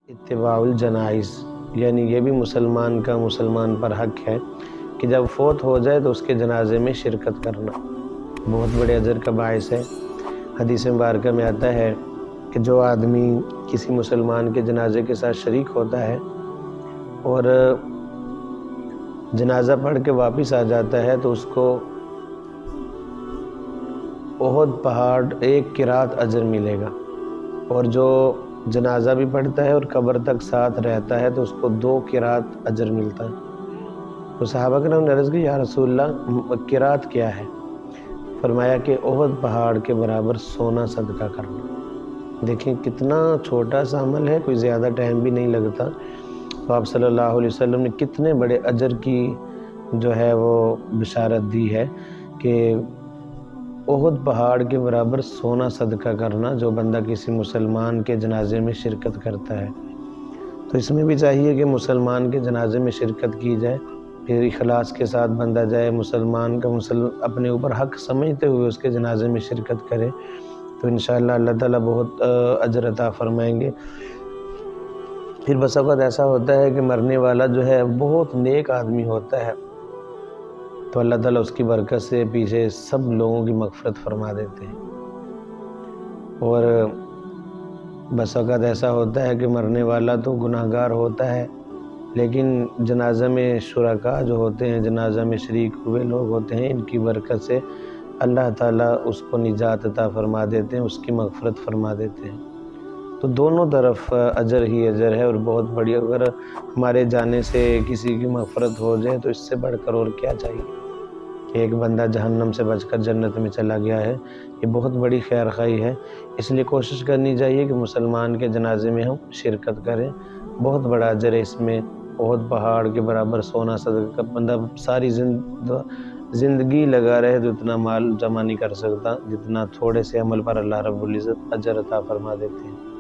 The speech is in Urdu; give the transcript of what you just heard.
اتباع الجنائز، یعنی یہ بھی مسلمان کا مسلمان پر حق ہے کہ جب فوت ہو جائے تو اس کے جنازے میں شرکت کرنا بہت بڑے اجر کا باعث ہے۔ حدیث مبارکہ میں آتا ہے کہ جو آدمی کسی مسلمان کے جنازے کے ساتھ شریک ہوتا ہے اور جنازہ پڑھ کے واپس آ جاتا ہے تو اس کو احد پہاڑ ایک قرات اجر ملے گا، اور جو جنازہ بھی پڑھتا ہے اور قبر تک ساتھ رہتا ہے تو اس کو 2 قرات اجر ملتا ہے۔ تو صحابہ کرام نے عرض کی یا رسول اللہ قرات کیا ہے؟ فرمایا کہ احد پہاڑ کے برابر سونا صدقہ کرنا۔ دیکھیں کتنا چھوٹا سا عمل ہے، کوئی زیادہ ٹائم بھی نہیں لگتا، تو آپ صلی اللہ علیہ وسلم نے کتنے بڑے اجر کی جو ہے وہ بشارت دی ہے کہ احد پہاڑ کے برابر سونا صدقہ کرنا جو بندہ کسی مسلمان کے جنازے میں شرکت کرتا ہے۔ تو اس میں بھی چاہیے کہ مسلمان کے جنازے میں شرکت کی جائے، پھر اخلاص کے ساتھ بندہ جائے، مسلمان کا اپنے اوپر حق سمجھتے ہوئے اس کے جنازے میں شرکت کرے، تو انشاءاللہ اللہ تعالیٰ بہت اجر عطا فرمائیں گے۔ پھر بس اوقات ایسا ہوتا ہے کہ مرنے والا جو ہے بہت نیک آدمی ہوتا ہے، تو اللہ تعالیٰ اس کی برکت سے پیچھے سب لوگوں کی مغفرت فرما دیتے ہیں۔ اور بس اوقات ایسا ہوتا ہے کہ مرنے والا تو گناہ گار ہوتا ہے، لیکن جنازہ میں شرکاء جو ہوتے ہیں، جنازہ میں شریک ہوئے لوگ ہوتے ہیں، ان کی برکت سے اللہ تعالیٰ اس کو نجات عطا فرما دیتے ہیں، اس کی مغفرت فرما دیتے ہیں۔ تو دونوں طرف اجر ہی اجر ہے، اور بہت بڑی، اگر ہمارے جانے سے کسی کی مغفرت ہو جائے تو اس سے بڑھ کر اور کیا چاہیے کہ ایک بندہ جہنم سے بچ کر جنت میں چلا گیا ہے، یہ بہت بڑی خیر خواہی ہے۔ اس لیے کوشش کرنی چاہیے کہ مسلمان کے جنازے میں ہم شرکت کریں، بہت بڑا اجر ہے اس میں۔ احد پہاڑ کے برابر سونا صدقہ، بندہ ساری زندگی لگا رہے تو اتنا مال جمع نہیں کر سکتا جتنا تھوڑے سے عمل پر اللہ رب العزت اجر عطا فرما دیتے ہیں۔